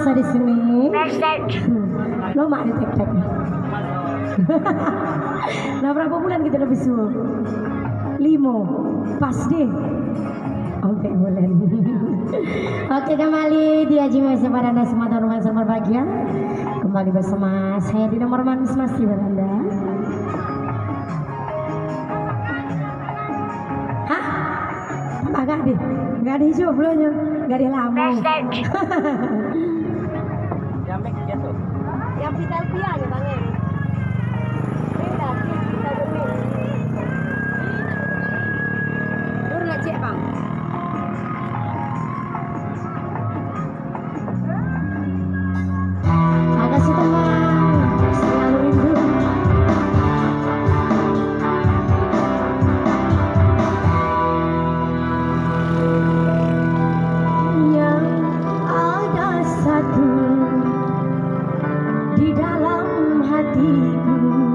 masa di sini. Lo mak di tek-tek. Nah berapa bulan kita lebih suhu? 5. Pas deh. Oke bulan. Oke kembali di Haji Mesa pada anda semua teman-teman yang berbahagia. Kembali bersama saya di nomor manis masih beranda. Hah? Agak deh. Gak ada hijau belumnya. Gak ada lama. Yang vital pia ya bang Eri. Beda sih kita demi. Dur nggak cek bang? Makasih teman, selalu rindu. Yang ada satu di dalam hatiku.